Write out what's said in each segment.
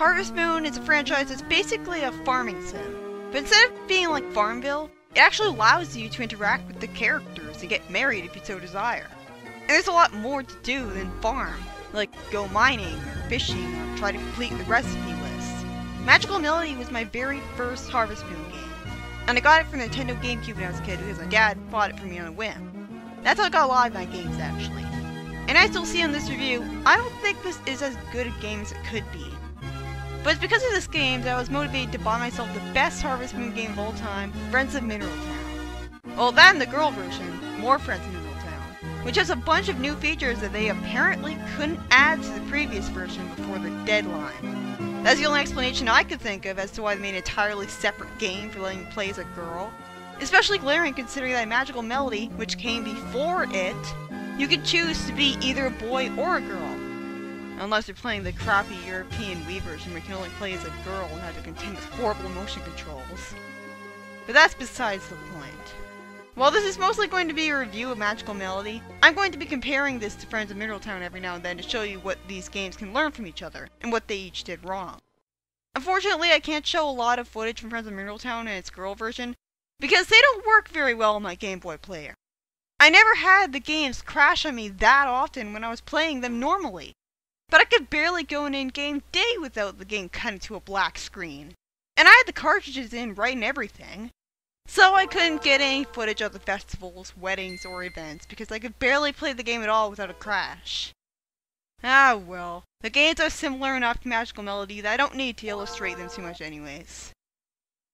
Harvest Moon is a franchise that's basically a farming sim, but instead of being like Farmville, it actually allows you to interact with the characters and get married if you so desire. And there's a lot more to do than farm, like go mining or fishing or try to complete the recipe list. Magical Melody was my very first Harvest Moon game, and I got it from Nintendo GameCube when I was a kid because my dad bought it for me on a whim. That's how I got a lot of my games actually. And I still see in this review, I don't think this is as good a game as it could be. But it's because of this game that I was motivated to buy myself the best Harvest Moon game of all time, Friends of Mineral Town. Well, that and the girl version, More Friends of Mineral Town, which has a bunch of new features that they apparently couldn't add to the previous version before the deadline. That's the only explanation I could think of as to why they made an entirely separate game for letting you play as a girl. Especially glaring considering that Magical Melody, which came before it, you could choose to be either a boy or a girl. Unless you're playing the crappy European Wii version where you can only play as a girl and have to contend with horrible motion controls. But that's besides the point. While this is mostly going to be a review of Magical Melody, I'm going to be comparing this to Friends of Mineral Town every now and then to show you what these games can learn from each other, and what they each did wrong. Unfortunately, I can't show a lot of footage from Friends of Mineral Town and its girl version, because they don't work very well on my Game Boy player. I never had the games crash on me that often when I was playing them normally. But I could barely go an in-game day without the game cutting to a black screen. And I had the cartridges in right and everything. So I couldn't get any footage of the festivals, weddings, or events because I could barely play the game at all without a crash. Ah well, the games are similar enough to Magical Melody that I don't need to illustrate them too much anyways.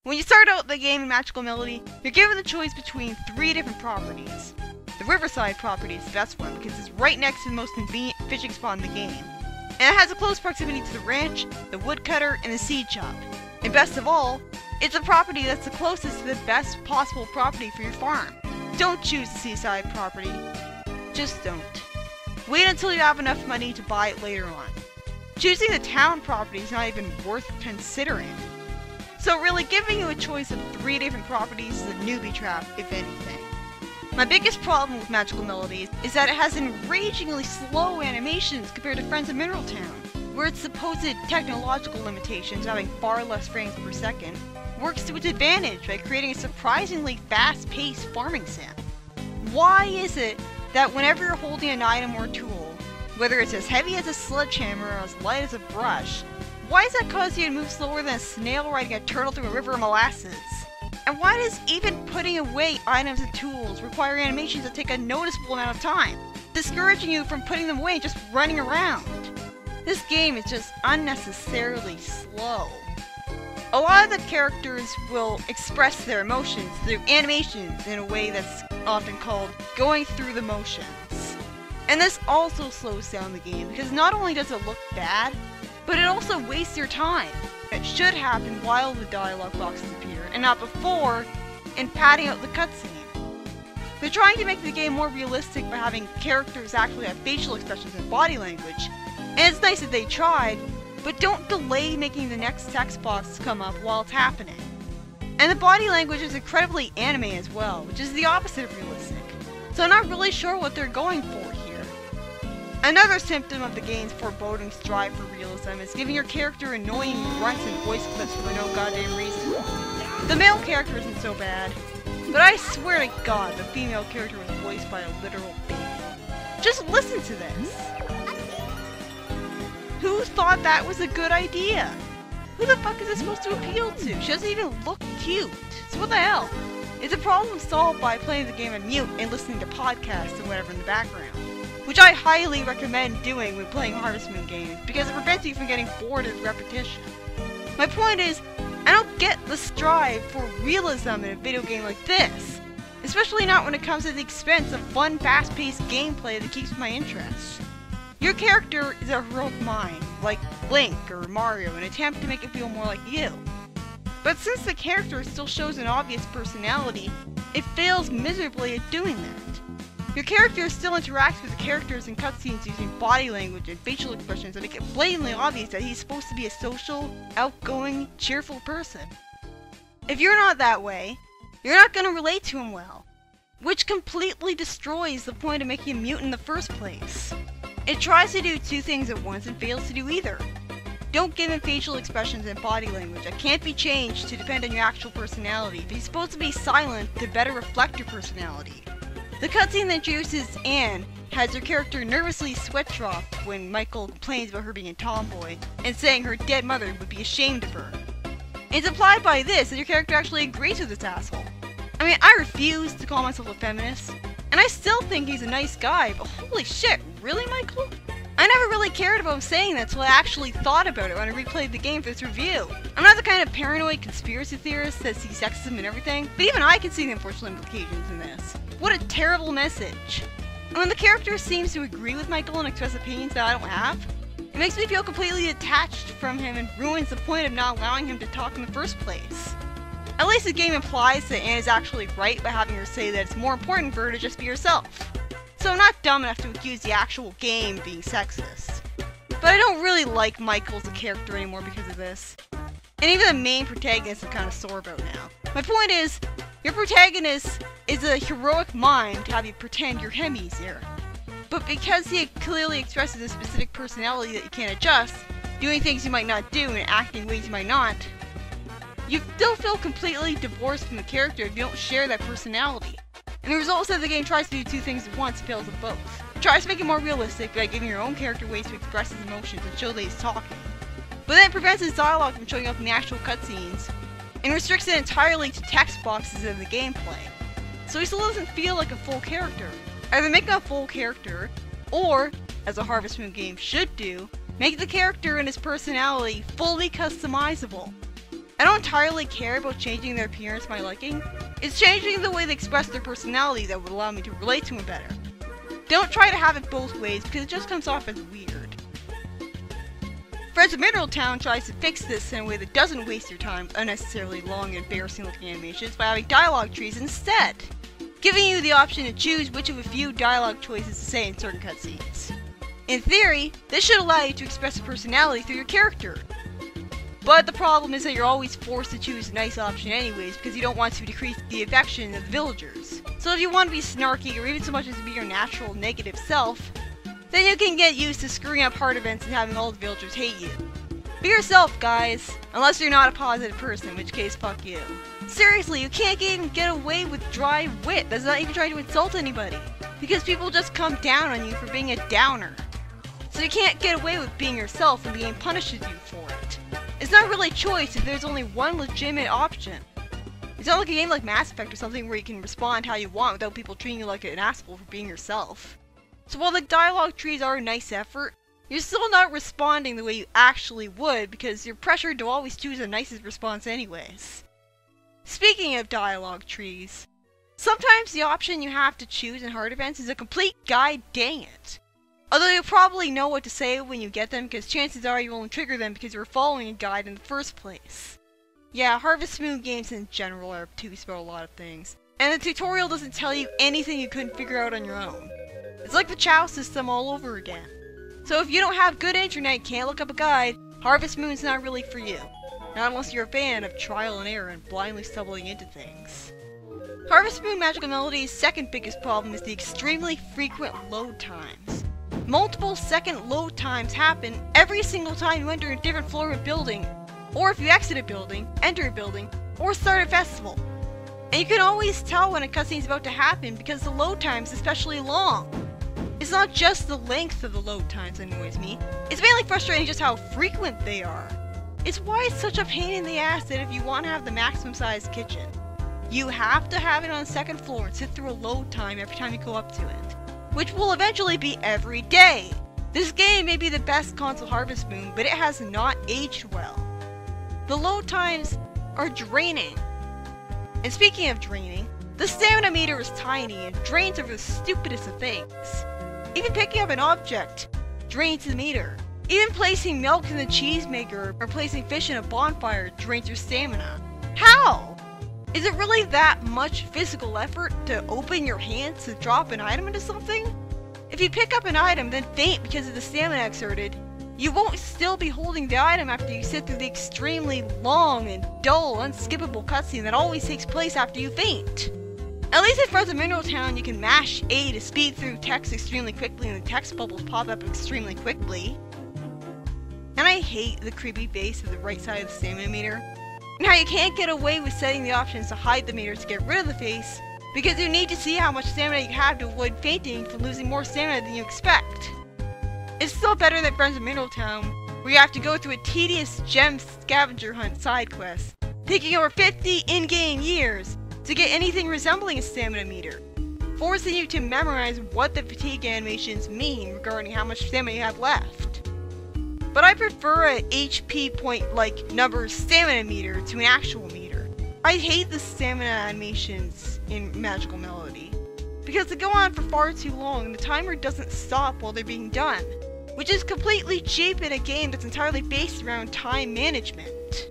When you start out the game in Magical Melody, you're given the choice between 3 different properties. The Riverside property is the best one because it's right next to the most convenient fishing spot in the game. And it has a close proximity to the ranch, the woodcutter, and the seed shop. And best of all, it's a property that's the closest to the best possible property for your farm. Don't choose the seaside property. Just don't. Wait until you have enough money to buy it later on. Choosing the town property is not even worth considering. So really, giving you a choice of 3 different properties is a newbie trap, if anything. My biggest problem with Magical Melody is that it has enragingly slow animations compared to Friends of Mineral Town, where its supposed technological limitations, having far less frames per second, works to its advantage by creating a surprisingly fast-paced farming sim. Why is it that whenever you're holding an item or tool, whether it's as heavy as a sledgehammer or as light as a brush, why does that cause you to move slower than a snail riding a turtle through a river of molasses? And why does even putting away items and tools require animations that take a noticeable amount of time, discouraging you from putting them away and just running around? This game is just unnecessarily slow. A lot of the characters will express their emotions through animations in a way that's often called going through the motions. And this also slows down the game because not only does it look bad, but it also wastes your time. It should happen while the dialogue boxes appear, and not before, in padding out the cutscene. They're trying to make the game more realistic by having characters actually have facial expressions and body language, and it's nice that they tried, but don't delay making the next text box come up while it's happening. And the body language is incredibly anime as well, which is the opposite of realistic, so I'm not really sure what they're going for here. Another symptom of the game's foreboding strive for realism is giving your character annoying grunts and voice clips for no goddamn reason. The male character isn't so bad, but I swear to God the female character was voiced by a literal baby. Just listen to this! Who thought that was a good idea? Who the fuck is this supposed to appeal to? She doesn't even look cute, so what the hell? It's a problem solved by playing the game on mute and listening to podcasts and whatever in the background, which I highly recommend doing when playing Harvest Moon games, because it prevents you from getting bored of repetition. My point is, I don't get the strive for realism in a video game like this, especially not when it comes at the expense of fun, fast-paced gameplay that keeps my interest. Your character is a heroic mind, like Link or Mario, in an attempt to make it feel more like you. But since the character still shows an obvious personality, it fails miserably at doing that. Your character still interacts with the characters in cutscenes using body language and facial expressions that make it blatantly obvious that he's supposed to be a social, outgoing, cheerful person. If you're not that way, you're not going to relate to him well, which completely destroys the point of making him mute in the first place. It tries to do 2 things at once and fails to do either. don't give him facial expressions and body language that can't be changed to depend on your actual personality, but he's supposed to be silent to better reflect your personality. The cutscene that introduces Anne has her character nervously sweat drop when Michael complains about her being a tomboy and saying her dead mother would be ashamed of her. It's implied by this that your character actually agrees with this asshole. I mean, I refuse to call myself a feminist, and I still think he's a nice guy, but holy shit, really, Michael? I never really cared about him saying that until I actually thought about it when I replayed the game for this review. I'm not the kind of paranoid conspiracy theorist that sees sexism and everything, but even I can see the unfortunate implications in this. What a terrible message. And when the character seems to agree with Michael and express opinions that I don't have, it makes me feel completely detached from him and ruins the point of not allowing him to talk in the first place. At least the game implies that Anne is actually right by having her say that it's more important for her to just be herself. So I'm not dumb enough to accuse the actual game of being sexist. But I don't really like Michael as a character anymore because of this. And even the main protagonist I'm kind of sore about now. My point is, your protagonist is a heroic mind to have you pretend you're him easier. But because he clearly expresses a specific personality that you can't adjust, doing things you might not do and acting ways you might not, you still feel completely divorced from the character if you don't share that personality. And the result is that the game tries to do two things at once and fails at both. It tries to make it more realistic by giving your own character ways to express his emotions and show that he's talking. But then it prevents his dialogue from showing up in the actual cutscenes, and restricts it entirely to text boxes in the gameplay. So he still doesn't feel like a full character. Either make him a full character, or, as a Harvest Moon game should do, make the character and his personality fully customizable. I don't entirely care about changing their appearance to my liking. It's changing the way they express their personality that would allow me to relate to him better. Don't try to have it both ways because it just comes off as weird. Friends of Mineral Town tries to fix this in a way that doesn't waste your time with unnecessarily long and embarrassing looking animations by having dialogue trees instead, giving you the option to choose which of a few dialogue choices to say in certain cutscenes. In theory, this should allow you to express a personality through your character. But the problem is that you're always forced to choose a nice option anyways because you don't want to decrease the affection of the villagers. So if you want to be snarky or even so much as to be your natural negative self, then you can get used to screwing up hard events and having all the villagers hate you. Be yourself, guys, unless you're not a positive person, in which case fuck you. Seriously, you can't even get away with dry wit that's not even trying to insult anybody, because people just come down on you for being a downer. So you can't get away with being yourself and the game punishes you for it. It's not really a choice if there's only one legitimate option. It's not like a game like Mass Effect or something where you can respond how you want without people treating you like an asshole for being yourself. So while the dialogue trees are a nice effort, you're still not responding the way you actually would because you're pressured to always choose the nicest response anyways. Speaking of dialogue trees, sometimes the option you have to choose in hard events is a complete god dang it. Although you'll probably know what to say when you get them because chances are you won't trigger them because you were following a guide in the first place. Yeah, Harvest Moon games in general are obtuse about a lot of things, and the tutorial doesn't tell you anything you couldn't figure out on your own. It's like the Chow system all over again. So if you don't have good internet and can't look up a guide, Harvest Moon's not really for you. Not unless you're a fan of trial and error and blindly stumbling into things. Harvest Moon Magical Melody's second biggest problem is the extremely frequent load times. Multiple second load times happen every single time you enter a different floor of a building, or if you exit a building, enter a building, or start a festival. And you can always tell when a cutscene is about to happen because the load time is especially long. It's not just the length of the load times that annoys me, it's mainly frustrating just how frequent they are. It's why it's such a pain in the ass that if you want to have the maximum size kitchen, you have to have it on the second floor and sit through a load time every time you go up to it, which will eventually be every day. This game may be the best console Harvest Moon, but it has not aged well. The load times are draining. And speaking of draining, the stamina meter is tiny and drains over the stupidest of things. Even picking up an object drains the meter. Even placing milk in the cheese maker or placing fish in a bonfire drains your stamina. How? Is it really that much physical effort to open your hands to drop an item into something? If you pick up an item then faint because of the stamina exerted, you won't still be holding the item after you sit through the extremely long and dull, unskippable cutscene that always takes place after you faint. At least in Friends of Mineral Town, you can mash A to speed through text extremely quickly and the text bubbles pop up extremely quickly. And I hate the creepy face of the right side of the stamina meter, and how you can't get away with setting the options to hide the meter to get rid of the face, because you need to see how much stamina you have to avoid fainting from losing more stamina than you expect. It's still better than Friends of Middletown, where you have to go through a tedious gem scavenger hunt side quest, taking over 50 in-game years to get anything resembling a stamina meter, forcing you to memorize what the fatigue animations mean regarding how much stamina you have left. But I prefer a HP point-like number stamina meter to an actual meter. I hate the stamina animations in Magical Melody, because they go on for far too long and the timer doesn't stop while they're being done, which is completely cheap in a game that's entirely based around time management.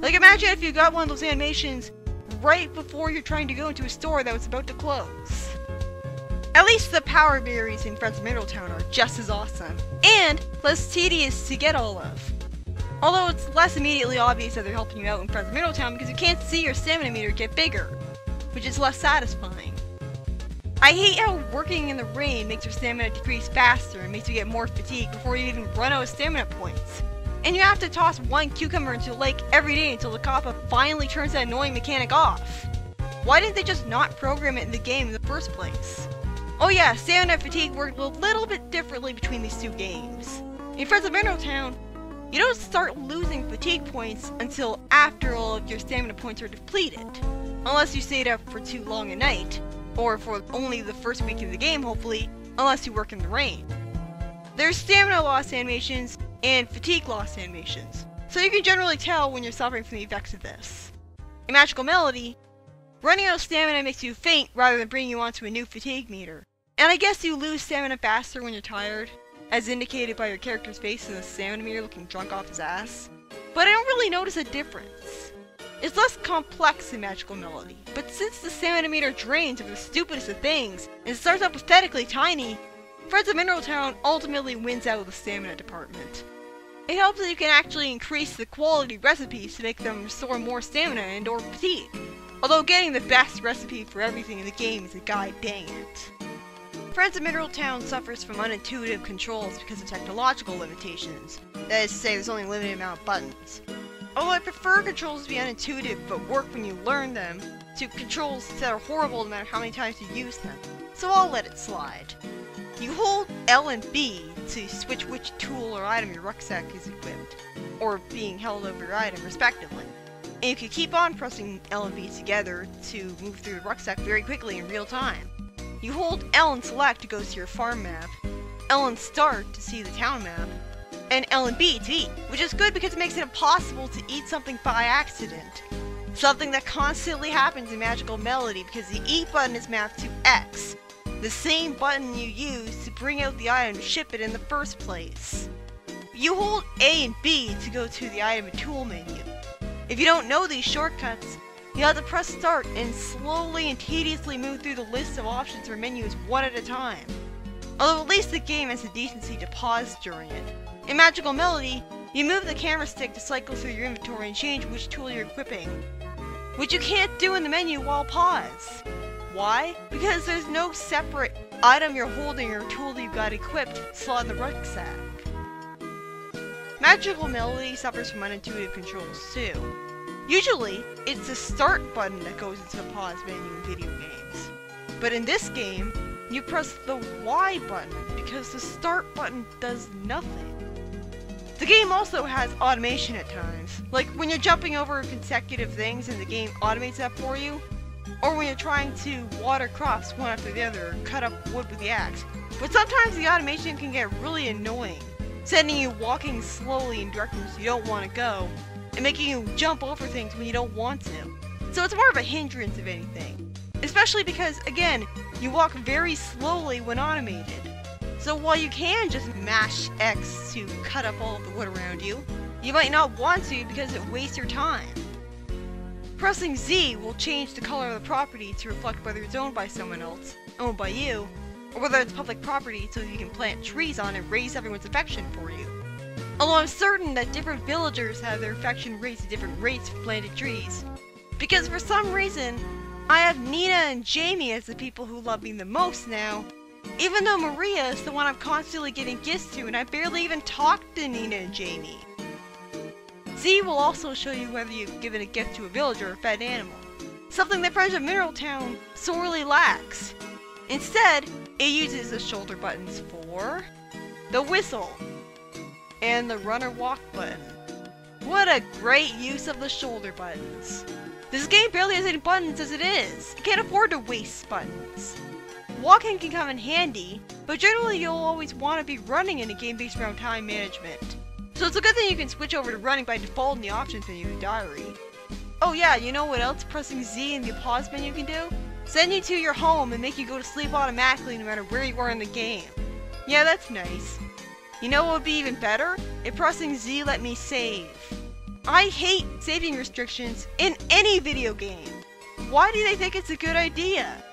Like, imagine if you got one of those animations right before you're trying to go into a store that was about to close. At least the power berries in Friends of Middletown are just as awesome, and less tedious to get all of. Although it's less immediately obvious that they're helping you out in Friends of Middletown because you can't see your stamina meter get bigger, which is less satisfying. I hate how working in the rain makes your stamina decrease faster and makes you get more fatigue before you even run out of stamina points. And you have to toss one cucumber into the lake every day until the Kappa finally turns that annoying mechanic off. Why didn't they just not program it in the game in the first place? Oh yeah, stamina and fatigue work a little bit differently between these two games. In Friends of Middletown, you don't start losing fatigue points until after all of your stamina points are depleted, unless you stayed up for too long a night, or for only the first week of the game hopefully, unless you work in the rain. There's stamina loss animations and fatigue loss animations, so you can generally tell when you're suffering from the effects of this. In Magical Melody, running out of stamina makes you faint rather than bringing you onto a new fatigue meter. And I guess you lose stamina faster when you're tired, as indicated by your character's face in the stamina meter looking drunk off his ass. But I don't really notice a difference. It's less complex in Magical Melody, but since the stamina meter drains over the stupidest of things, and starts out pathetically tiny, Friends of Middletown ultimately wins out of the stamina department. It helps that you can actually increase the quality recipes to make them restore more stamina and or fatigue. Although getting the best recipe for everything in the game is a god dang it. Friends of Middletown suffers from unintuitive controls because of technological limitations. That is to say, there's only a limited amount of buttons. Although I prefer controls to be unintuitive but work when you learn them, to controls that are horrible no matter how many times you use them. So I'll let it slide. You hold L and B to switch which tool or item your rucksack is equipped, or being held over your item respectively. And you can keep on pressing L and B together to move through the rucksack very quickly in real time. You hold L and select to go to your farm map, L and start to see the town map, and L and B to eat, which is good because it makes it impossible to eat something by accident. Something that constantly happens in Magical Melody because the E button is mapped to X, the same button you use to bring out the item to ship it in the first place. You hold A and B to go to the item and tool menu. If you don't know these shortcuts, you have to press start and slowly and tediously move through the list of options or menus one at a time. Although at least the game has the decency to pause during it. In Magical Melody, you move the camera stick to cycle through your inventory and change which tool you're equipping, which you can't do in the menu while pause. Why? Because there's no separate item you're holding or tool that you've got equipped slot in the rucksack. Magical Melody suffers from unintuitive controls too. Usually, it's the start button that goes into the pause menu in video games. But in this game, you press the Y button because the start button does nothing. The game also has automation at times, like when you're jumping over consecutive things and the game automates that for you, or when you're trying to water crops one after the other or cut up wood with the axe. But sometimes the automation can get really annoying, sending you walking slowly in directions you don't want to go, and making you jump over things when you don't want to. So it's more of a hindrance of anything. Especially because, again, you walk very slowly when automated. So while you can just mash X to cut up all of the wood around you, you might not want to because it wastes your time. Pressing Z will change the color of the property to reflect whether it's owned by someone else, owned by you, or whether it's public property so you can plant trees on it and raise everyone's affection for you. Although I'm certain that different villagers have their affection raised at different rates for planted trees. Because for some reason, I have Nina and Jamie as the people who love me the most now, Even though Maria is the one I'm constantly giving gifts to and I barely even talk to Nina and Jamie. Z will also show you whether you've given a gift to a villager or fed animal, something that Friends of Mineral Town sorely lacks. Instead, it uses the shoulder buttons for the whistle and the run or walk button. What a great use of the shoulder buttons. This game barely has any buttons as it is. You can't afford to waste buttons. Walking can come in handy, but generally you'll always want to be running in a game based around time management. So it's a good thing you can switch over to running by default in the options menu in Diary. Oh yeah, you know what else pressing Z in the pause menu can do? Send you to your home and make you go to sleep automatically no matter where you are in the game. Yeah, that's nice. You know what would be even better? If pressing Z let me save. I hate saving restrictions in any video game. Why do they think it's a good idea?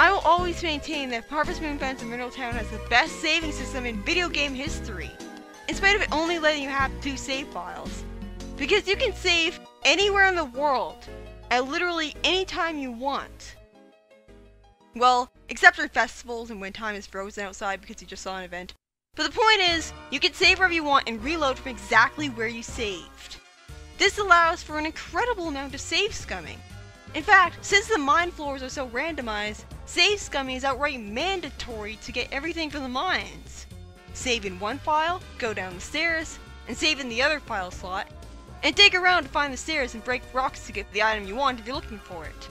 I will always maintain that Harvest Moon Friends of Mineral Town has the best saving system in video game history, in spite of it only letting you have 2 save files. Because you can save anywhere in the world, at literally any time you want. Well, except for festivals and when time is frozen outside because you just saw an event. But the point is, you can save wherever you want and reload from exactly where you saved. This allows for an incredible amount of save scumming. In fact, since the mine floors are so randomized, save scumming is outright mandatory to get everything from the mines. Save in one file, go down the stairs, and save in the other file slot, and dig around to find the stairs and break rocks to get the item you want if you're looking for it.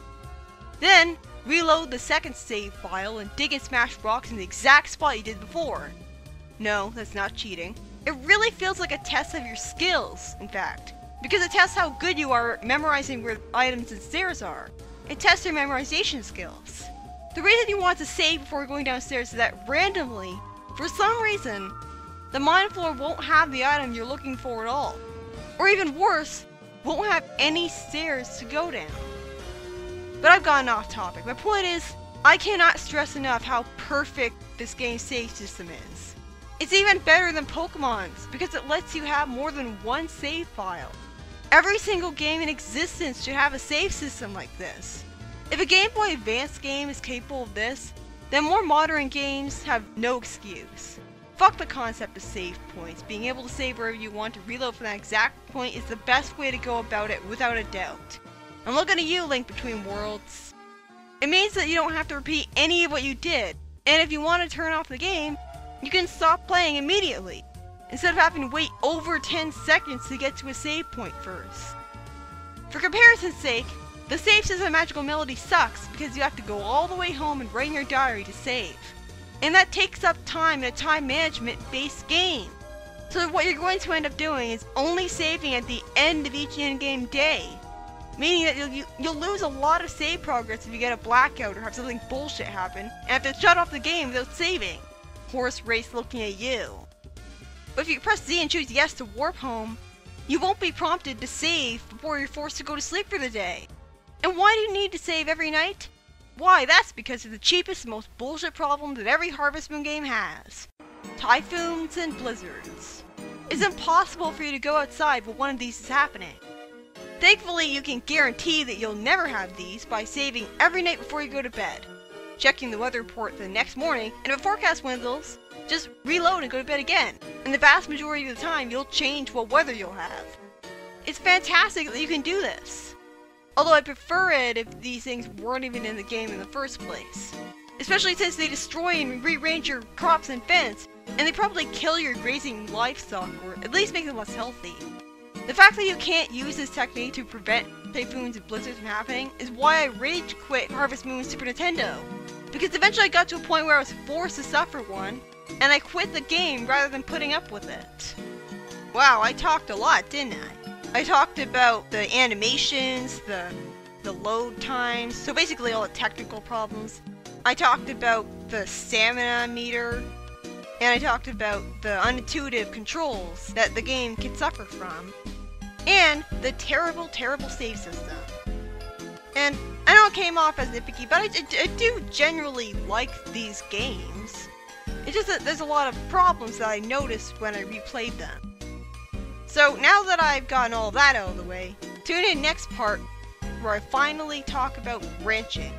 Then, reload the second save file and dig and smash rocks in the exact spot you did before. No, that's not cheating. It really feels like a test of your skills, in fact, because it tests how good you are at memorizing where items and stairs are. It tests your memorization skills. The reason you want to save before going downstairs is that randomly, for some reason, the mine floor won't have the item you're looking for at all. Or even worse, won't have any stairs to go down. But I've gotten off topic. My point is, I cannot stress enough how perfect this game's save system is. It's even better than Pokemon's because it lets you have more than one save file. Every single game in existence should have a save system like this. If a Game Boy Advance game is capable of this, then more modern games have no excuse. Fuck the concept of save points. Being able to save wherever you want to reload from that exact point is the best way to go about it without a doubt. I'm looking at you, Link Between Worlds. It means that you don't have to repeat any of what you did, and if you want to turn off the game, you can stop playing immediately, instead of having to wait over 10 seconds to get to a save point first. For comparison's sake, the save system Magical Melody sucks because you have to go all the way home and write in your diary to save. And that takes up time in a time management based game. So what you're going to end up doing is only saving at the end of each in-game day. Meaning that you'll lose a lot of save progress if you get a blackout or have something bullshit happen and have to shut off the game without saving. Horse race looking at you. But if you press Z and choose yes to warp home, you won't be prompted to save before you're forced to go to sleep for the day. And why do you need to save every night? Why, that's because of the cheapest and most bullshit problem that every Harvest Moon game has. Typhoons and blizzards. It's impossible for you to go outside when one of these is happening. Thankfully, you can guarantee that you'll never have these by saving every night before you go to bed, checking the weather report the next morning, and if a forecast dwindles, just reload and go to bed again. And the vast majority of the time, you'll change what weather you'll have. It's fantastic that you can do this. Although I prefer it if these things weren't even in the game in the first place. Especially since they destroy and rearrange your crops and fence, and they probably kill your grazing livestock, or at least make them less healthy. The fact that you can't use this technique to prevent typhoons and blizzards from happening is why I rage quit Harvest Moon Super Nintendo. Because eventually I got to a point where I was forced to suffer one, and I quit the game rather than putting up with it. Wow, I talked a lot, didn't I? I talked about the animations, the load times, so basically all the technical problems. I talked about the stamina meter, and I talked about the unintuitive controls that the game can suffer from, and the terrible, terrible save system. And I know it came off as nitpicky, but I do generally like these games. It's just that there's a lot of problems that I noticed when I replayed them. So now that I've gotten all that out of the way, tune in next part where I finally talk about branching.